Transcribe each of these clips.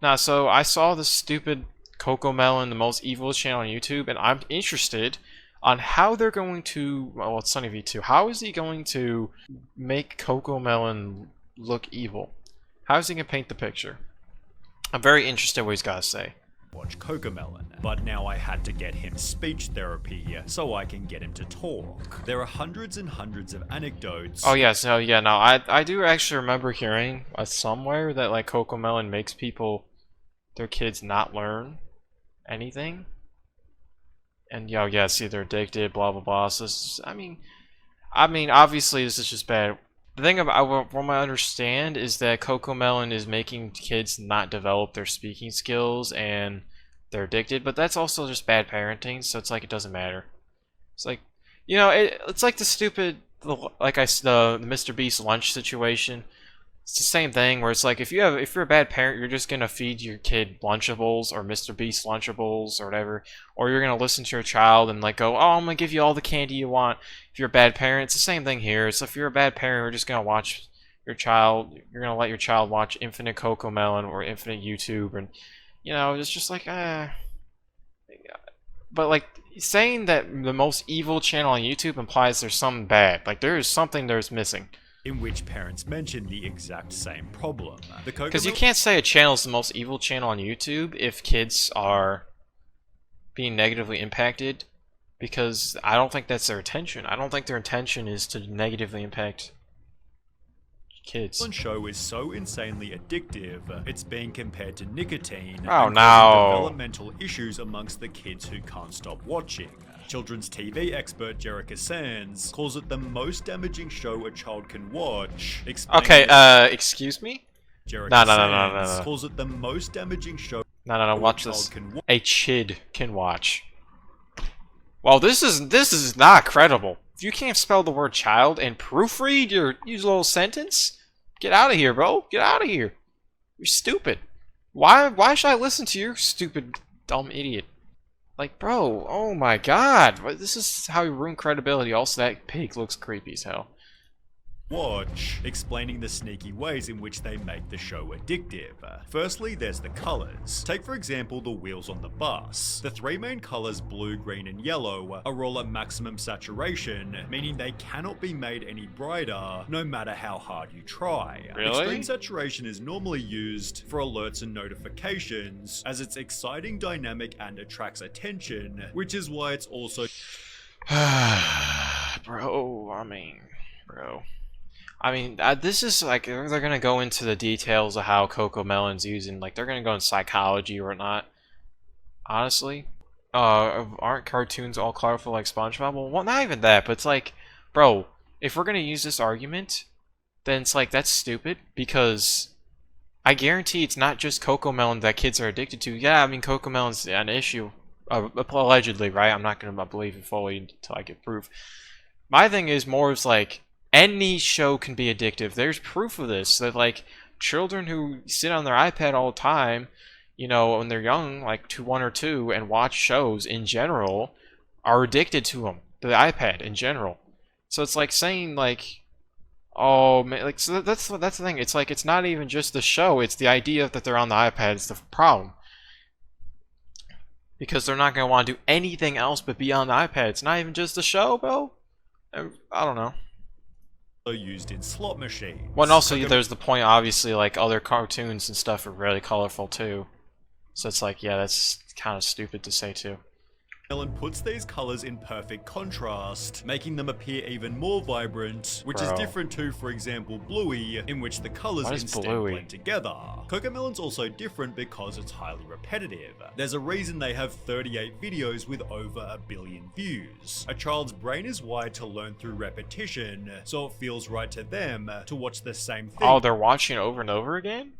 Now, so I saw this stupid Coco Melon, the most evil channel on YouTube, and I'm interested on how they're going to, well, it's SunnyV2. How is he going to make Coco Melon look evil? How is he going to paint the picture? I'm very interested in what he's got to say. Watch Coco Melon, but now I had to get him speech therapy so I can get him to talk. There are hundreds and hundreds of anecdotes. Oh yes, no, yeah, no, I do actually remember hearing somewhere that like Coco Melon makes people, their kids, not learn anything. And yeah, see, they're addicted, blah blah blah. So this is, I mean, obviously this is just bad. The thing about what I understand is that Coco Melon is making kids not develop their speaking skills and they're addicted, but that's also just bad parenting, so it's like it doesn't matter. It's like, you know, it's like the stupid, like the Mr. Beast lunch situation. It's the same thing where it's like if you're a bad parent, you're just gonna feed your kid Lunchables or Mr. Beast Lunchables or whatever, or you're gonna listen to your child and like go, oh, I'm gonna give you all the candy you want. If you're a bad parent, it's the same thing here. So if you're a bad parent, you're just gonna watch your child. You're gonna let your child watch infinite Coco Melon or infinite YouTube, and you know it's just like But like saying that the most evil channel on YouTube implies there's something bad. Like there is something there's missing. In which parents mention the exact same problem. Because you can't say a channel is the most evil channel on YouTube if kids are being negatively impacted, because I don't think that's their intention. I don't think their intention is to negatively impact kids. The show is so insanely addictive, it's being compared to nicotine Oh and no! causing developmental issues amongst the kids who can't stop watching. Children's TV expert Jerica Sands calls it the most damaging show a child can watch. Okay, excuse me? Jerica No. calls it the most damaging show. No, watch this. A chid can watch. Well, this is not credible. If you can't spell the word child and proofread your little sentence, get out of here, bro. Get out of here. You're stupid. Why should I listen to your stupid, dumb idiot? Like, bro, oh my god, this is how you ruin credibility. Also, that pig looks creepy as hell. Watch, explaining the sneaky ways in which they make the show addictive. Firstly, there's the colors. Take for example the wheels on the bus. The three main colors, blue, green and yellow, are all at maximum saturation, meaning they cannot be made any brighter, no matter how hard you try. Really? Extreme saturation is normally used for alerts and notifications, as it's exciting, dynamic and attracts attention, which is why it's also Bro. I mean, this is like, they're gonna go into the details of how Coco Melon's using, like, they're gonna go in psychology or not. Honestly. Aren't cartoons all colorful like SpongeBob? Well, not even that, but it's like, bro, if we're gonna use this argument, then it's like, that's stupid, because I guarantee it's not just Coco Melon that kids are addicted to. Yeah, I mean, Coco Melon's an issue, allegedly, right? I'm not gonna believe it fully until I get proof. My thing is more is like, any show can be addictive. There's proof of this, that like children who sit on their iPad all the time, you know, when they're young, like 1 or 2, and watch shows in general, are addicted to them, to the iPad in general. So it's like saying like, oh man, like, so that's the thing. It's like, it's not even just the show, it's the idea that they're on the iPad. It's the problem, because they're not gonna want to do anything else but be on the iPad. It's not even just the show, bro. I don't know. used in slot machines. Well, and also there's the point, obviously, like other cartoons and stuff are really colorful too. So it's like, yeah, that's kind of stupid to say too. Melon puts these colors in perfect contrast, making them appear even more vibrant, which is different to, for example, Bluey, in which the colors instead blend together. Coco Melon's also different because it's highly repetitive. There's a reason they have 38 videos with over 1 billion views. A child's brain is wired to learn through repetition, so it feels right to them to watch the same thing. Oh, they're watching it over and over again?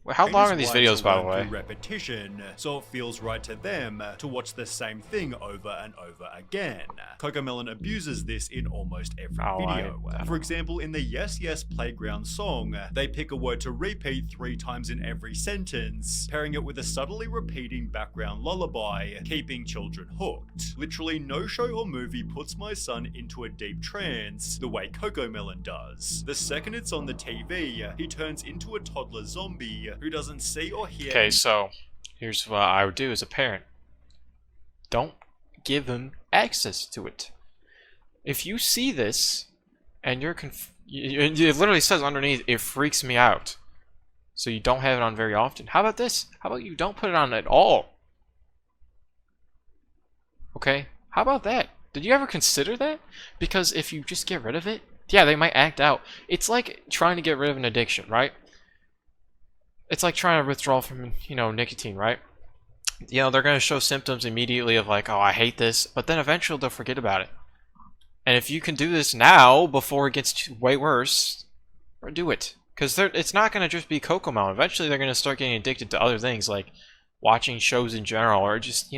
How long are these videos, by the way? Repetition, so it feels right to them to watch the same thing over and over again. Coco Melon abuses this in almost every video. For example, in the Yes Yes Playground song, they pick a word to repeat 3 times in every sentence, pairing it with a subtly repeating background lullaby, keeping children hooked. Literally no show or movie puts my son into a deep trance the way Coco Melon does. The second it's on the TV, he turns into a toddler zombie, who doesn't see or hear. Okay, so here's what I would do as a parent. Don't give them access to it. If you see this and you're it literally says underneath, it freaks me out. So you don't have it on very often. How about this? How about you don't put it on at all? Okay? How about that? Did you ever consider that? Because if you just get rid of it, yeah, they might act out. It's like trying to get rid of an addiction, right? It's like trying to withdraw from, nicotine, right? They're going to show symptoms immediately of like, oh, I hate this, but then eventually they'll forget about it. And if you can do this now before it gets way worse, do it. Because it's not going to just be Coco Melon. Eventually they're going to start getting addicted to other things like watching shows in general, or just,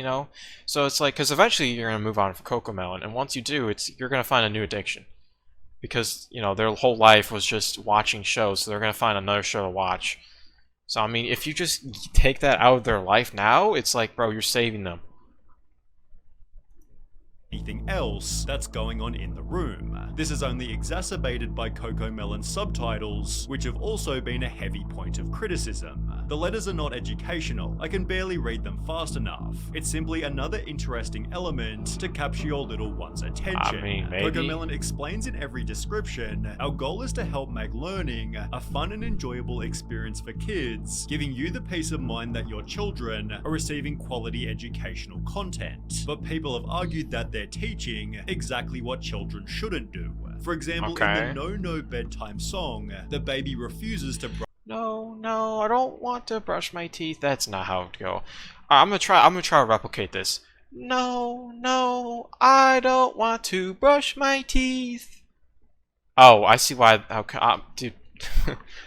So it's like, because eventually you're going to move on from Coco Melon, and once you do, you're going to find a new addiction. Because, their whole life was just watching shows, so they're going to find another show to watch. So, I mean, if you just take that out of their life now, it's like, bro, you're saving them. Anything else that's going on in the room. This is only exacerbated by Coco Melon's subtitles, which have also been a heavy point of criticism. The letters are not educational, I can barely read them fast enough. It's simply another interesting element to capture your little one's attention. I mean, maybe. Coco Melon explains in every description, our goal is to help make learning a fun and enjoyable experience for kids, giving you the peace of mind that your children are receiving quality educational content. But people have argued that they're teaching exactly what children shouldn't do. For example, in the No bedtime song, the baby refuses to brush. No, I don't want to brush my teeth. That's not how it would go. I'm gonna try to replicate this. No, I don't want to brush my teeth. Oh, I see why. Okay, dude,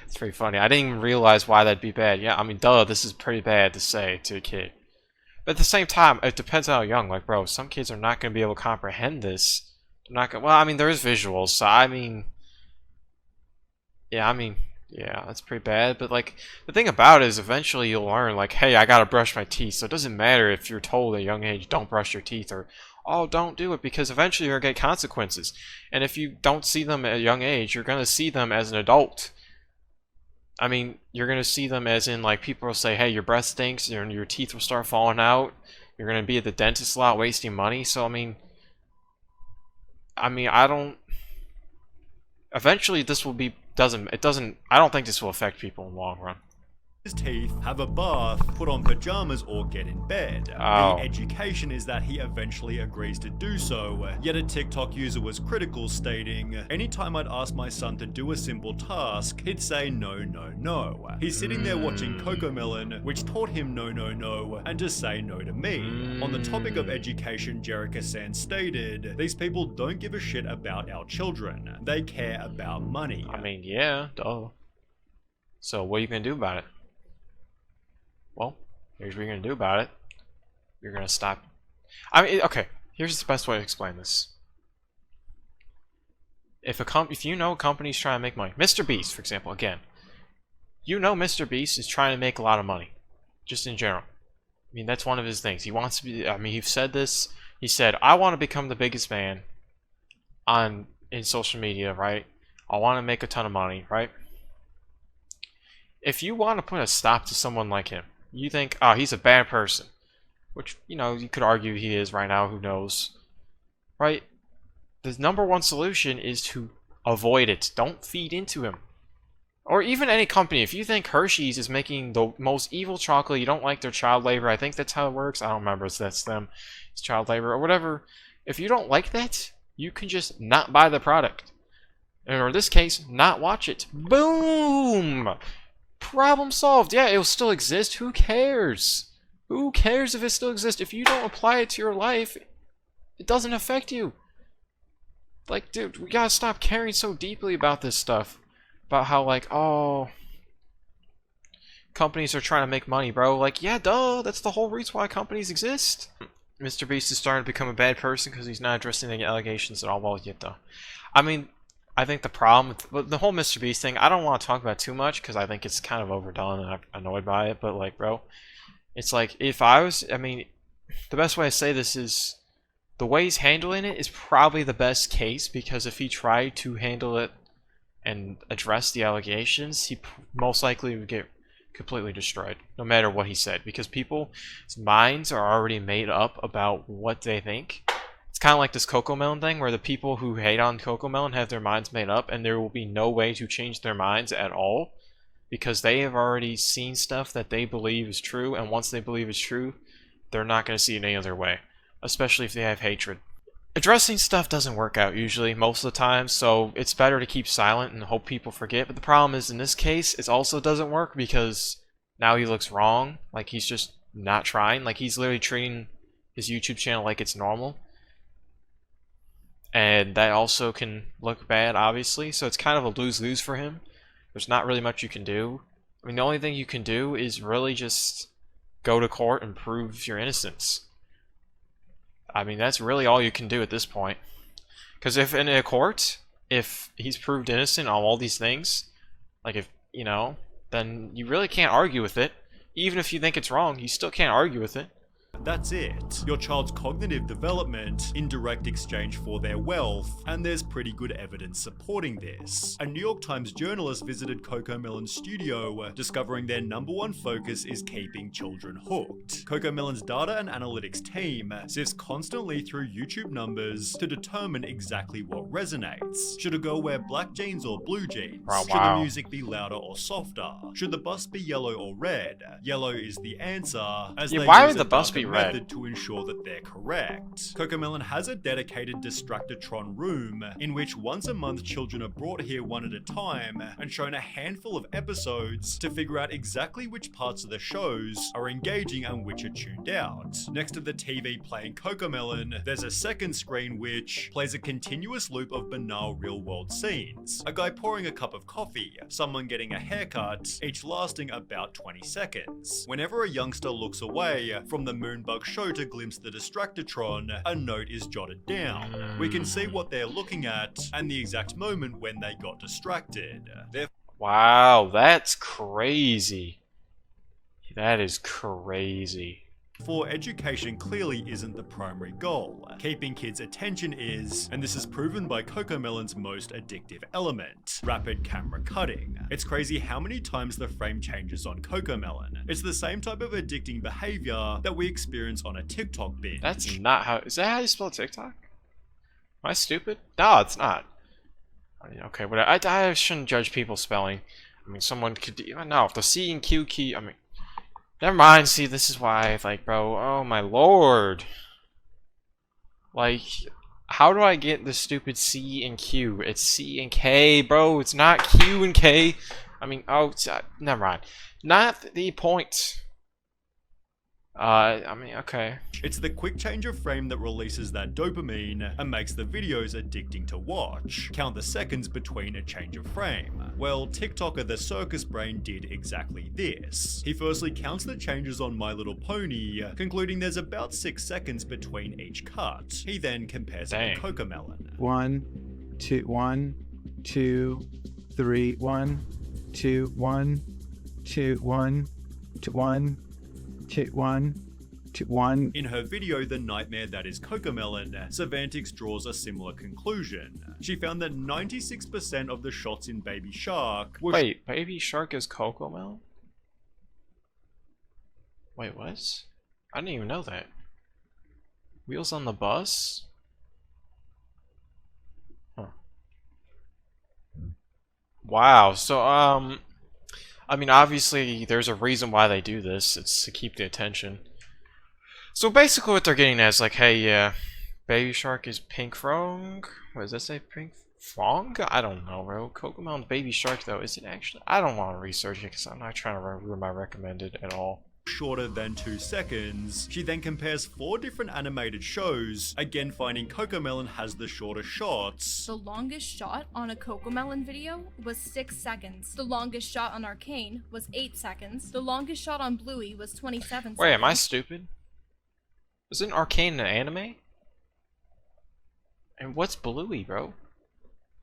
it's pretty funny. I didn't even realize why that'd be bad. Yeah, I mean, duh, this is pretty bad to say to a kid. But at the same time, it depends on how young. Like, bro, some kids are not going to be able to comprehend this. They're not gonna. Well, I mean, there is visuals, so I mean, yeah, that's pretty bad. But like, the thing about it is, eventually you'll learn, like, hey, I gotta brush my teeth. So it doesn't matter if you're told at a young age, don't brush your teeth, or oh, don't do it, because eventually you're gonna get consequences. And if you don't see them at a young age, you're gonna see them as an adult. I mean, you're going to see them as in, like, people will say, hey, your breath stinks, your teeth will start falling out, you're going to be at the dentist a lot wasting money. So, I mean, I don't... Eventually, this will be... I don't think this will affect people in the long run. His teeth, have a bath, put on pajamas, or get in bed. Oh. The education is that he eventually agrees to do so, yet a TikTok user was critical, stating, anytime I'd ask my son to do a simple task, he'd say no. He's sitting there watching Coco Melon, which taught him no, and to say no to me. On the topic of education, Jerica San stated, these people don't give a shit about our children. They care about money. I mean, yeah, duh. So what are you going to do about it? Well, here's what you're going to do about it. You're going to stop. I mean, okay, here's the best way to explain this. If you know a company's trying to make money, Mr. Beast, for example, again, you know Mr. Beast is trying to make a lot of money, just in general. I mean, that's one of his things. He wants to be, I mean, he's said this. He said, I want to become the biggest man in social media, right? I want to make a ton of money, right? If you want to put a stop to someone like him, you think, oh, he's a bad person, which, you could argue he is right now, who knows, right? The number one solution is to avoid it. Don't feed into him. Or even any company. If you think Hershey's is making the most evil chocolate, you don't like their child labor, I think that's how it works. I don't remember if that's them. It's child labor or whatever. If you don't like that, you can just not buy the product. Or in this case, not watch it. Boom! Problem solved. Yeah, it'll still exist. Who cares? Who cares if it still exists? If you don't apply it to your life, it doesn't affect you. Like, dude, we gotta stop caring so deeply about this stuff. About how, like, oh, companies are trying to make money, bro. Like, yeah, duh, that's the whole reason why companies exist. Mr. Beast is starting to become a bad person because he's not addressing the allegations at all. Well, yet, though. I mean, I think the problem with the whole Mr. Beast thing, I don't want to talk about too much because I think it's kind of overdone and I'm annoyed by it. But, like, bro, it's like, I mean, the best way to say this is the way he's handling it is probably the best case, because if he tried to handle it and address the allegations, he most likely would get completely destroyed, no matter what he said, because people's minds are already made up about what they think. It's kind of like this Coco Melon thing, where the people who hate on Coco Melon have their minds made up, and there will be no way to change their minds at all, because they have already seen stuff that they believe is true, and once they believe it's true, they're not going to see it any other way, especially if they have hatred. Addressing stuff doesn't work out usually, most of the time, so it's better to keep silent and hope people forget. But the problem is, in this case, it also doesn't work because now he looks wrong, like he's just not trying, like he's literally treating his YouTube channel like it's normal. And that also can look bad, obviously, so it's kind of a lose-lose for him. There's not really much you can do. I mean, the only thing you can do is really just go to court and prove your innocence. I mean, that's really all you can do at this point. Because if in a court, if he's proved innocent on all these things, like if, you know, then you really can't argue with it. Even if you think it's wrong, you still can't argue with it. That's it. Your child's cognitive development in direct exchange for their wealth, and there's pretty good evidence supporting this. A New York Times journalist visited Coco Melon's studio, discovering their #1 focus is keeping children hooked. Coco Melon's data and analytics team sifts constantly through YouTube numbers to determine exactly what resonates. Should a girl wear black jeans or blue jeans? Oh, Should the wow. music be louder or softer? Should the bus be yellow or red? Yellow is the answer, as Yeah, they why use would the a bus data be red? method to ensure that they're correct. Coco Melon has a dedicated Distractatron room in which once a month children are brought here one at a time and shown a handful of episodes to figure out exactly which parts of the shows are engaging and which are tuned out. Next to the TV playing Coco Melon, there's a second screen which plays a continuous loop of banal real-world scenes. A guy pouring a cup of coffee, someone getting a haircut, each lasting about 20 seconds. Whenever a youngster looks away from the Moonbug show to glimpse the Distractatron, a note is jotted down. We can see what they're looking at and the exact moment when they got distracted. Wow, that's crazy. That is crazy. For education clearly isn't the primary goal. Keeping kids' attention is, and this is proven by Coco Melon's most addictive element, rapid camera cutting. It's crazy how many times the frame changes on Coco Melon. It's the same type of addicting behavior that we experience on a TikTok binge. That's not how... Is that how you spell TikTok? Am I stupid? No, it's not. I mean, okay, but I shouldn't judge people's spelling. I mean, someone could... No, if the C and Q key... I mean... Never mind, see, this is why, like, bro, oh my lord. Like, how do I get the stupid C and Q? It's C and K, bro, it's not Q and K. I mean, oh, never mind. Not the point. I mean, okay. It's the quick change of frame that releases that dopamine and makes the videos addicting to watch. Count the seconds between a change of frame. Well, TikToker the Circus Brain did exactly this. He firstly counts the changes on My Little Pony, concluding there's about 6 seconds between each cut. He then compares it to Coco Melon. 1, 2, 1, 2, 3, 1, 2, 1, 2, 1, 2, 1. 2, 1, 2, 1. In her video, The Nightmare That Is Coco Melon, Savantix draws a similar conclusion. She found that 96% of the shots in Baby Shark were... Wait, Baby Shark is Coco Melon? Wait, what? I didn't even know that. Wheels on the Bus? Huh. Wow, so, I mean, obviously, there's a reason why they do this. It's to keep the attention. So basically what they're getting at is like, hey, yeah, Baby Shark is Pink Frog? What does that say? Pink Frog? I don't know, bro. Coco Melon's Baby Shark, though, is it actually? I don't want to research it because I'm not trying to ruin my recommended at all. Shorter than 2 seconds. She then compares 4 different animated shows, again finding Coco Melon has the shorter shots. The longest shot on a Coco Melon video was 6 seconds. The longest shot on Arcane was 8 seconds. The longest shot on Bluey was 27 seconds. Wait, am I stupid? Isn't Arcane an anime? And what's Bluey, bro?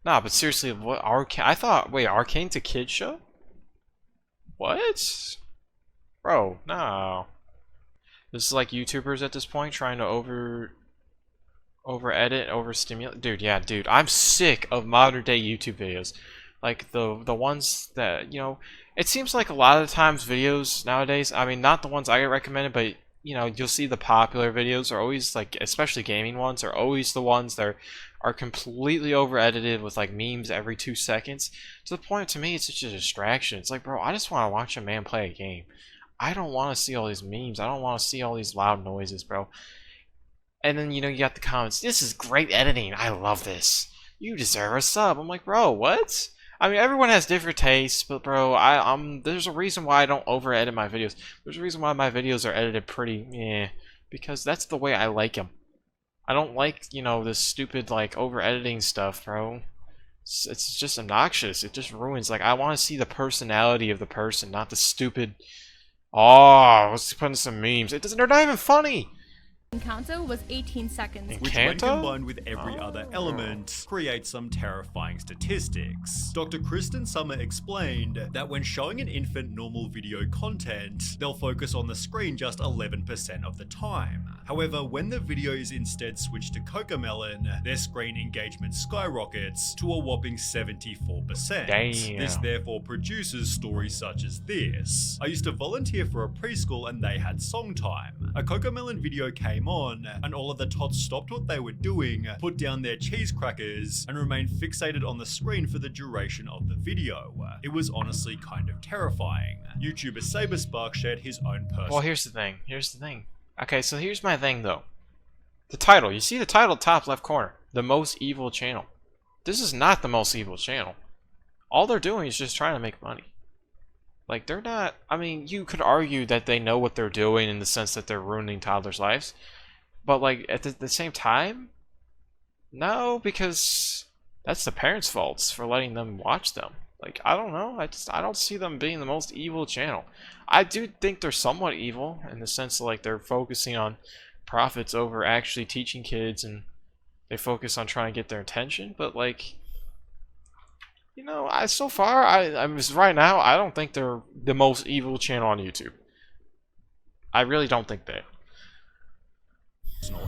Nah, but seriously, what Arcane? I thought, wait, Arcane's a kid show? What? Bro, no. This is like YouTubers at this point trying to over edit, over stimulate. Dude, yeah, dude, I'm sick of modern day YouTube videos. Like the ones that, you know, it seems like a lot of the times videos nowadays, I mean, not the ones I get recommended, but you know, you'll see the popular videos are always like, especially gaming ones, are always the ones that are completely over edited with like memes every 2 seconds, to the point to me it's just a distraction. It's like, bro, I just want to watch a man play a game. I don't want to see all these memes. I don't want to see all these loud noises, bro. And then, you know, you got the comments, this is great editing, I love this, you deserve a sub. I'm like, bro, what? I mean, everyone has different tastes, but bro, there's a reason why I don't over edit my videos. There's a reason why my videos are edited pretty because that's the way I like them. I don't like, you know, this stupid like over editing stuff, bro. It's just obnoxious. It just ruins. Like, I want to see the personality of the person, not the stupid, oh, let's put in some memes. They're not even funny. Encanto was 18 seconds. Which, when combined with every other element, creates some terrifying statistics. Dr. Kristen Summer explained that when showing an infant normal video content, they'll focus on the screen just 11% of the time. However, when the video is instead switched to Coco Melon, their screen engagement skyrockets to a whopping 74%. Damn. This therefore produces stories such as this. I used to volunteer for a preschool and they had song time. A Coco Melon video came on, and all of the tots stopped what they were doing, put down their cheese crackers, and remained fixated on the screen for the duration of the video. It was honestly kind of terrifying. YouTuber Saberspark shared his own personal... Well, here's the thing. Okay, so here's my thing, though. The title. You see the title top left corner. The most evil channel. This is not the most evil channel. All they're doing is just trying to make money. Like, they're not... I mean, you could argue that they know what they're doing in the sense that they're ruining toddlers' lives. But, like, at the same time, no, because that's the parents' faults for letting them watch them. Like, I don't know. I don't see them being the most evil channel. I do think they're somewhat evil in the sense that, like, they're focusing on profits over actually teaching kids, and they focus on trying to get their attention. But, like... You know, so far, right now, I don't think they're the most evil channel on YouTube. I really don't think they.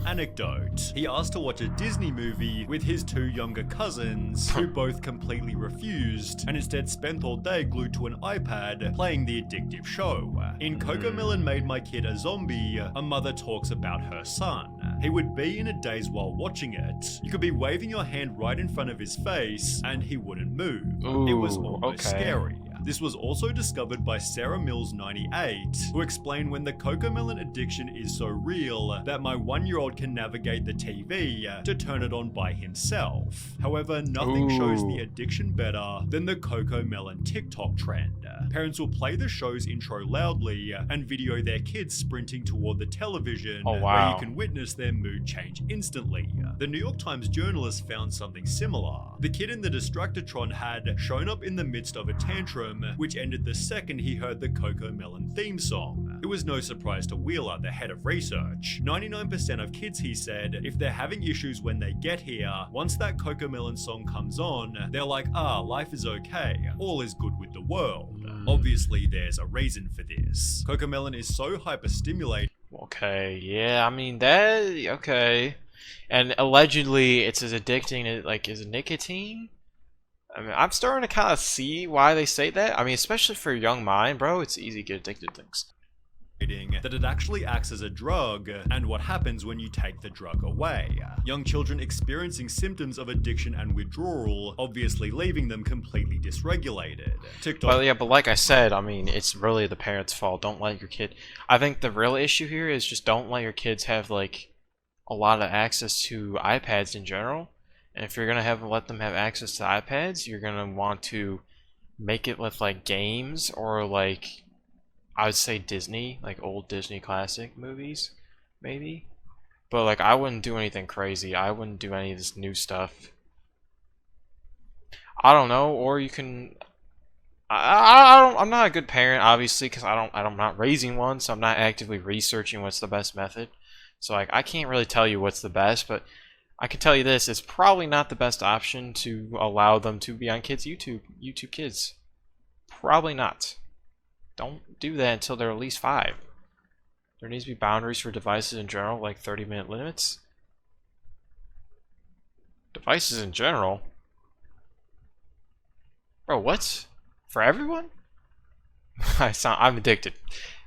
Anecdote. He asked to watch a Disney movie with his two younger cousins, who both completely refused, and instead spent all day glued to an iPad playing the addictive show. In Coco Melon Made My Kid a Zombie, a mother talks about her son. He would be in a daze while watching it. You could be waving your hand right in front of his face, and he wouldn't move. Ooh, it was almost okay. scary. This was also discovered by Sarah Mills 98, who explained when the Coco Melon addiction is so real that my 1-year-old can navigate the TV to turn it on by himself. However, nothing shows the addiction better than the Coco Melon TikTok trend. Parents will play the show's intro loudly and video their kids sprinting toward the television, where you can witness their mood change instantly. The New York Times journalist found something similar. The kid in the Distractotron had shown up in the midst of a tantrum, which ended the second he heard the Coco Melon theme song. It was no surprise to Wheeler, the head of research. 99% of kids, he said, if they're having issues when they get here, once that Coco Melon song comes on, they're like, life is okay, all is good with the world. Obviously, there's a reason for this. Coco Melon is so hyper-stimulating. Okay, yeah, I mean, okay. And allegedly, it's as addicting as nicotine? I mean, I'm starting to kind of see why they say that. I mean, especially for a young mind, bro, it's easy to get addicted to things. That it actually acts as a drug, and what happens when you take the drug away. Young children experiencing symptoms of addiction and withdrawal, obviously leaving them completely dysregulated. TikTok. Well, yeah, but like I said, I mean, it's really the parents' fault. Don't let your kid... I think the real issue here is just don't let your kids have, like, a lot of access to iPads in general. And if you're gonna let them have access to iPads, you're gonna want to make it with, like, games or, like, I would say Disney, like old Disney classic movies, maybe. But like, I wouldn't do anything crazy. I wouldn't do any of this new stuff. I don't know, or you can. I'm not a good parent, obviously, because I'm not raising one, so I'm not actively researching what's the best method. So like, I can't really tell you what's the best, but I can tell you this: it's probably not the best option to allow them to be on kids' YouTube Kids. Probably not. Don't do that until they're at least 5. There needs to be boundaries for devices in general, like 30-minute limits. Devices in general? Bro, what? For everyone? I'm addicted.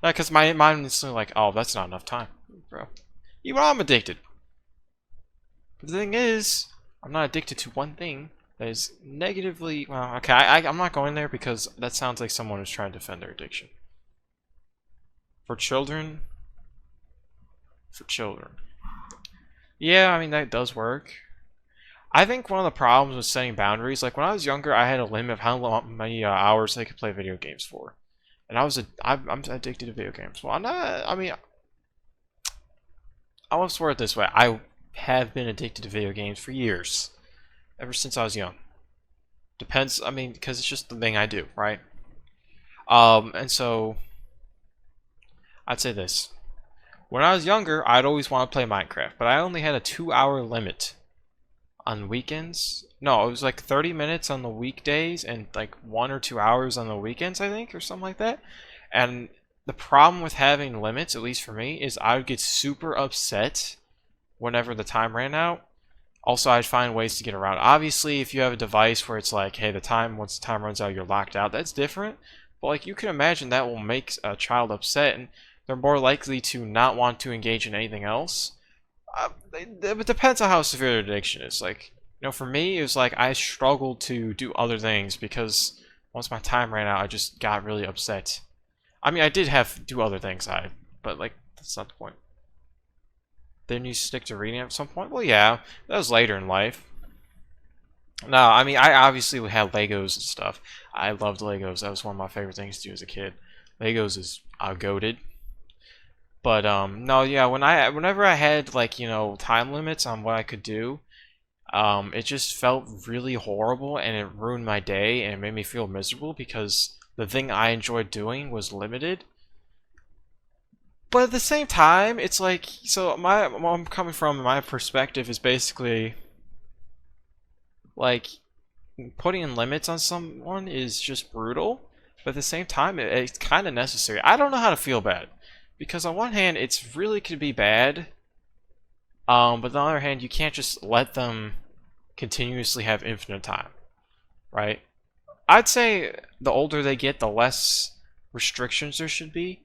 Because my mind is like, oh, that's not enough time, bro. Even I'm addicted. But the thing is, I'm not addicted to one thing that is negatively. Well, okay, I'm not going there because that sounds like someone who's trying to defend their addiction. For children. Yeah, I mean, that does work. I think one of the problems with setting boundaries, like when I was younger, I had a limit of how many hours I could play video games for. And I'm addicted to video games. Well, I'm not, I mean, I want to swear it this way. I have been addicted to video games for years. Ever since I was young. Depends, I mean, because it's just the thing I do, right? And so, I'd say this. When I was younger, I'd always want to play Minecraft, but I only had a 2-hour limit on weekends. No, it was like 30 minutes on the weekdays and like 1 or 2 hours on the weekends, I think, or something like that. And the problem with having limits, at least for me, is I would get super upset whenever the time ran out. Also, I'd find ways to get around. Obviously, if you have a device where it's like, hey, once the time runs out, you're locked out, that's different. But like, you can imagine that will make a child upset, and they're more likely to not want to engage in anything else. It depends on how severe their addiction is. Like, you know, for me, it was like I struggled to do other things because once my time ran out, I just got really upset. I mean, I did have to do other things, but like, that's not the point. Then you stick to reading at some point? Well, yeah, that was later in life. No, I mean, I obviously had Legos and stuff. I loved Legos. That was one of my favorite things to do as a kid. Legos is goated. But no, yeah, whenever I had like, you know, time limits on what I could do, it just felt really horrible and it ruined my day and it made me feel miserable because the thing I enjoyed doing was limited. But at the same time, it's like, so where I'm coming from, my perspective is basically like putting in limits on someone is just brutal, but at the same time, it's kind of necessary. I don't know how to feel bad. Because on one hand, it's really could be bad, but on the other hand, you can't just let them continuously have infinite time, right? I'd say the older they get, the less restrictions there should be.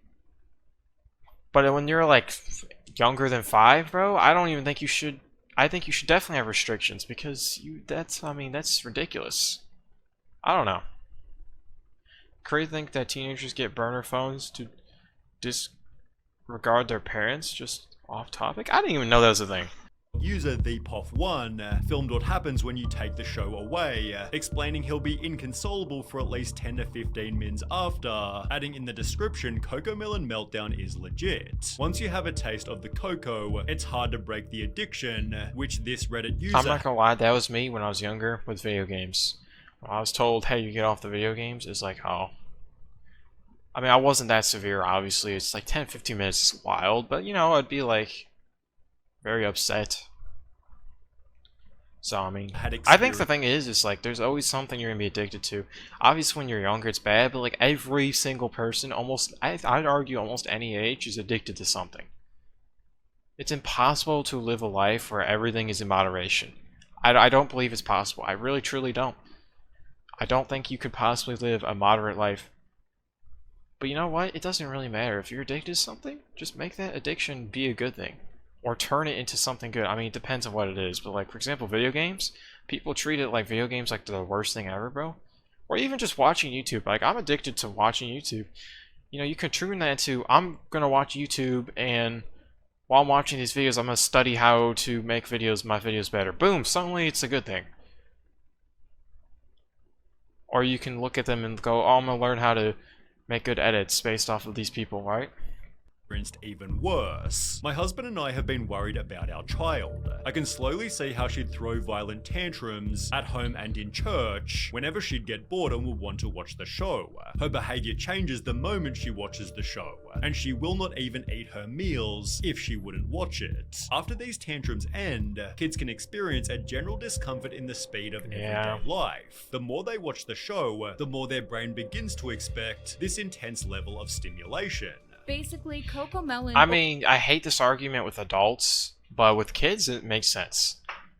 But when you're like younger than 5, bro, I don't even think you should. I think you should definitely have restrictions because I mean, that's ridiculous. I don't know. Crazy to think that teenagers get burner phones to disregard their parents, just off topic. I didn't even know that was a thing. User ThePoff1 filmed what happens when you take the show away, explaining he'll be inconsolable for at least 10 to 15 mins after, adding in the description, Coco Melon meltdown is legit. Once you have a taste of the cocoa, it's hard to break the addiction, which this Reddit user— I'm not gonna lie, that was me when I was younger with video games. When I was told, hey, you get off the video games, it's like, oh. I mean, I wasn't that severe, obviously. It's like 10-15 minutes is wild, but you know, I'd be like very upset. So, I mean, I think the thing is like, there's always something you're gonna be addicted to. Obviously, when you're younger, it's bad, but like every single person, I'd argue almost any age, is addicted to something. It's impossible to live a life where everything is in moderation. I don't believe it's possible. I really, truly don't. I don't think you could possibly live a moderate life. But you know what? It doesn't really matter. If you're addicted to something, just make that addiction be a good thing. Or turn it into something good. I mean, it depends on what it is. But like, for example, video games. People treat it like video games like the worst thing ever, bro. Or even just watching YouTube. Like, I'm addicted to watching YouTube. You know, you can turn that into, I'm going to watch YouTube and while I'm watching these videos, I'm going to study how to make my videos better. Boom! Suddenly it's a good thing. Or you can look at them and go, oh, I'm going to learn how to make good edits based off of these people, right? Even worse. My husband and I have been worried about our child. I can slowly see how she'd throw violent tantrums at home and in church whenever she'd get bored and would want to watch the show. Her behavior changes the moment she watches the show, and she will not even eat her meals if she wouldn't watch it. After these tantrums end, kids can experience a general discomfort in the speed of everyday life. The more they watch the show, the more their brain begins to expect this intense level of stimulation. Basically, Coco Melon— I mean, I hate this argument with adults, but with kids, it makes sense.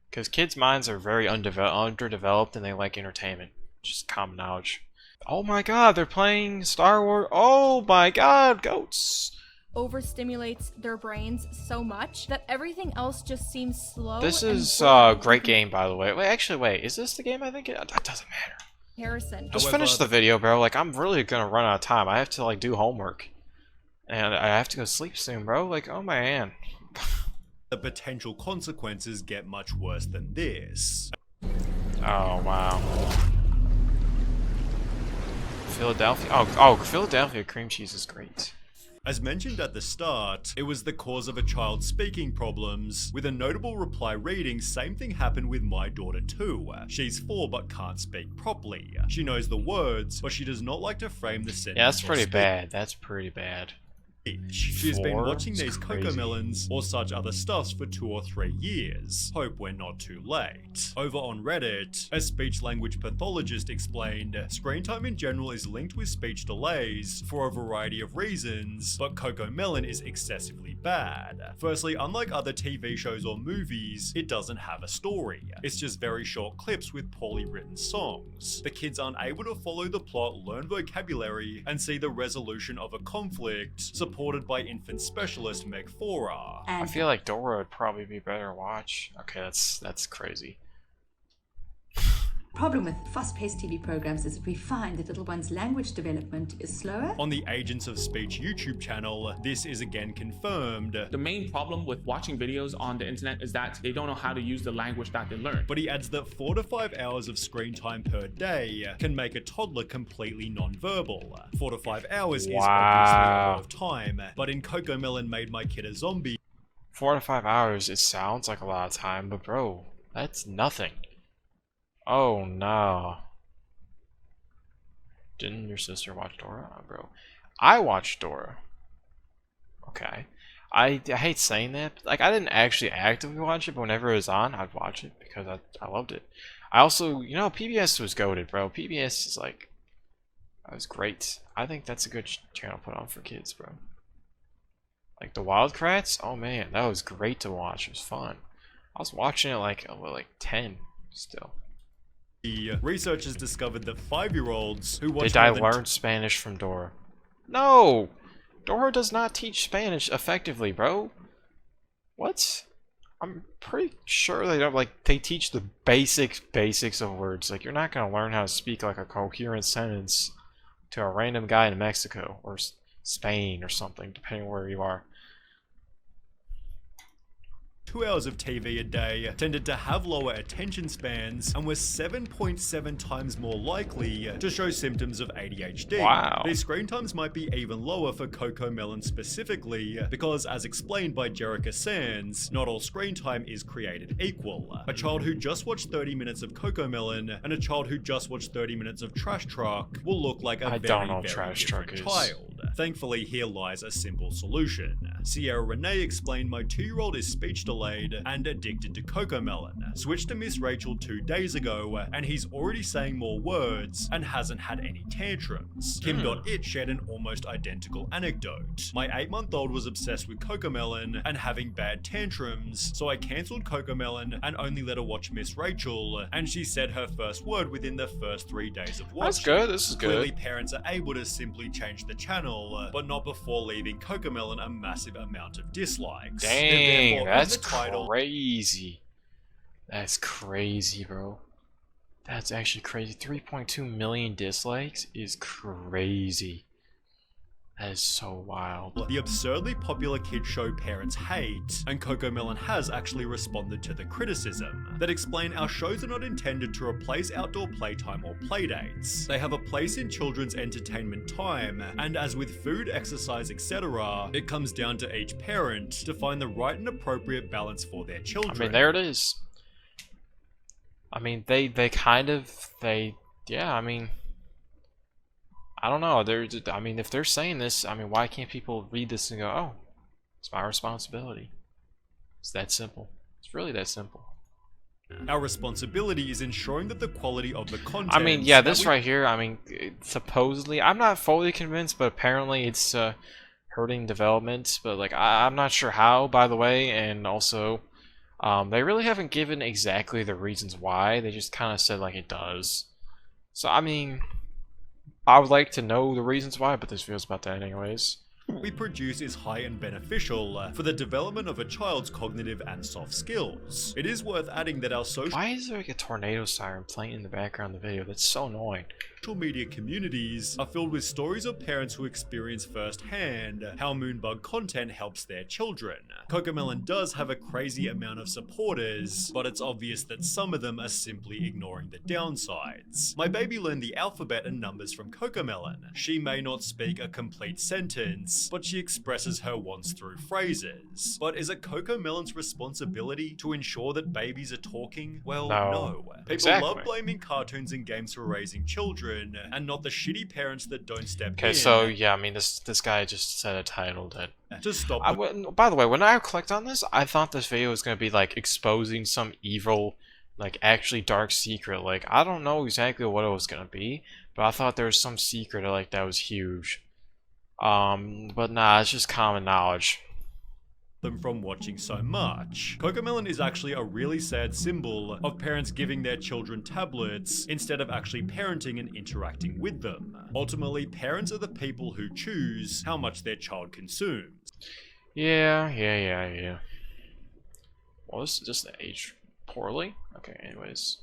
Because kids' minds are very underdeveloped and they like entertainment. Just common knowledge. Oh my god, they're playing Star Wars. Oh my god, goats. overstimulates their brains so much that everything else just seems slow. This and is boring a great in game, by the way. Wait, actually, wait. Is this the game I think it? That doesn't matter. comparison. Just However, finish the video, bro. Like, I'm really gonna run out of time. I have to, like, do homework. And I have to go sleep soon, bro. Like, oh man. The potential consequences get much worse than this. Oh, wow. Philadelphia. Oh, Philadelphia cream cheese is great. As mentioned at the start, it was the cause of a child's speaking problems, with a notable reply reading, "Same thing happened with my daughter too. She's 4 but can't speak properly. She knows the words, but she does not like to frame the sentence." Yeah, that's or pretty speech. bad. That's pretty bad. She's been 4? watching It's these Coco crazy. Melons or such other stuffs for 2 or 3 years. Hope we're not too late. Over on Reddit, a speech language pathologist explained, "Screen time in general is linked with speech delays for a variety of reasons, but Coco Melon is excessively bad. Firstly, unlike other TV shows or movies, it doesn't have a story. It's just very short clips with poorly written songs. The kids aren't able to follow the plot, learn vocabulary, and see the resolution of a conflict, supported by infant specialist Meg Fora." I feel like Dora would probably be better to watch. Okay, that's crazy. Problem with fast-paced TV programs is we find that little one's language development is slower. On the Agents of Speech YouTube channel, this is again confirmed, The main problem with watching videos on the internet is that they don't know how to use the language that they learn. but he adds that 4 to 5 hours of screen time per day can make a toddler completely non-verbal. 4 to 5 hours is obviously a lot of time, but in Coco Melon Made My Kid a Zombie, 4 to 5 hours, it sounds like a lot of time, but bro, that's nothing. Oh no. Didn't your sister watch Dora? Oh, bro. I watched Dora. Okay. I hate saying that. But, like, I didn't actually actively watch it, but whenever it was on, I'd watch it because I loved it. I also, you know, PBS was goated, bro. PBS is like, that was great. I think that's a good channel to put on for kids, bro. Like the Wildcrats, oh man, that was great to watch. It was fun. I was watching it like 10 still. researchers discovered that 5-year-olds who watch Did I more than learn Spanish from Dora? No! Dora does not teach Spanish effectively, bro. What? I'm pretty sure they don't, like, they teach the basics of words. Like, you're not gonna learn how to speak like a coherent sentence to a random guy in Mexico or Spain or something, depending where you are. 2 hours of TV a day tended to have lower attention spans and were 7.7 times more likely to show symptoms of ADHD. Wow. These screen times might be even lower for Coco Melon specifically because, as explained by Jerica Sands, not all screen time is created equal. A child who just watched 30 minutes of Coco Melon and a child who just watched 30 minutes of Trash Truck will look like a I very, don't know what very Trash different Truck is. child. Thankfully, here lies a simple solution. Sierra Renee explained, "My 2-year-old is speech delayed and addicted to Coco Melon. Switched to Miss Rachel 2 days ago, and he's already saying more words and hasn't had any tantrums." Kim.it shared an almost identical anecdote. "My 8-month-old was obsessed with Coco Melon and having bad tantrums, so I cancelled Coco Melon and only let her watch Miss Rachel, and she said her first word within the first 3 days of watching." That's good, this is Clearly, good. parents are able to simply change the channel, but not before leaving Coco Melon a massive amount of dislikes. They're Dang, therefore, that's in the title, crazy. That's crazy, bro. That's actually crazy. 3.2 million dislikes is crazy. That is so wild. the absurdly popular kid show parents hate, and Coco Melon has actually responded to the criticism that explain our shows are not intended to replace outdoor playtime or playdates. They have a place in children's entertainment time, and as with food, exercise, etc., it comes down to each parent to find the right and appropriate balance for their children. I mean, there it is. I mean, yeah, I mean, I don't know. I mean, if they're saying this, I mean, why can't people read this and go, "Oh, it's my responsibility"? It's that simple. It's really that simple. Our responsibility is ensuring that the quality of the content. I mean, yeah, that this we- right here. I mean, supposedly, I'm not fully convinced, but apparently it's hurting development. But like, I'm not sure how. By the way, and also, they really haven't given exactly the reasons why. They just kind of said like it does. So I mean, I would like to know the reasons why, but this video's about that anyways. we produce is high and beneficial for the development of a child's cognitive and soft skills. It is worth adding that our social Why is there like a tornado siren playing in the background of the video? That's so annoying. media communities are filled with stories of parents who experience firsthand how Moonbug content helps their children. Coco Melon does have a crazy amount of supporters, but it's obvious that some of them are simply ignoring the downsides. My baby learned the alphabet and numbers from Coco Melon. She may not speak a complete sentence, but she expresses her wants through phrases. But is it Coco Melon's responsibility to ensure that babies are talking? Well, no. People Exactly. love blaming cartoons and games for raising children, and not the shitty parents that don't step in. Okay, so yeah, I mean this guy just said a title that. To stop By the way, when I clicked on this, I thought this video was gonna be like exposing some evil, like actually dark secret. Like I don't know exactly what it was gonna be, but I thought there was some secret like that was huge. But nah, it's just common knowledge. them from watching so much. Coco Melon is actually a really sad symbol of parents giving their children tablets instead of actually parenting and interacting with them. Ultimately, parents are the people who choose how much their child consumes. Yeah. Well, this just aged poorly. Okay, anyways.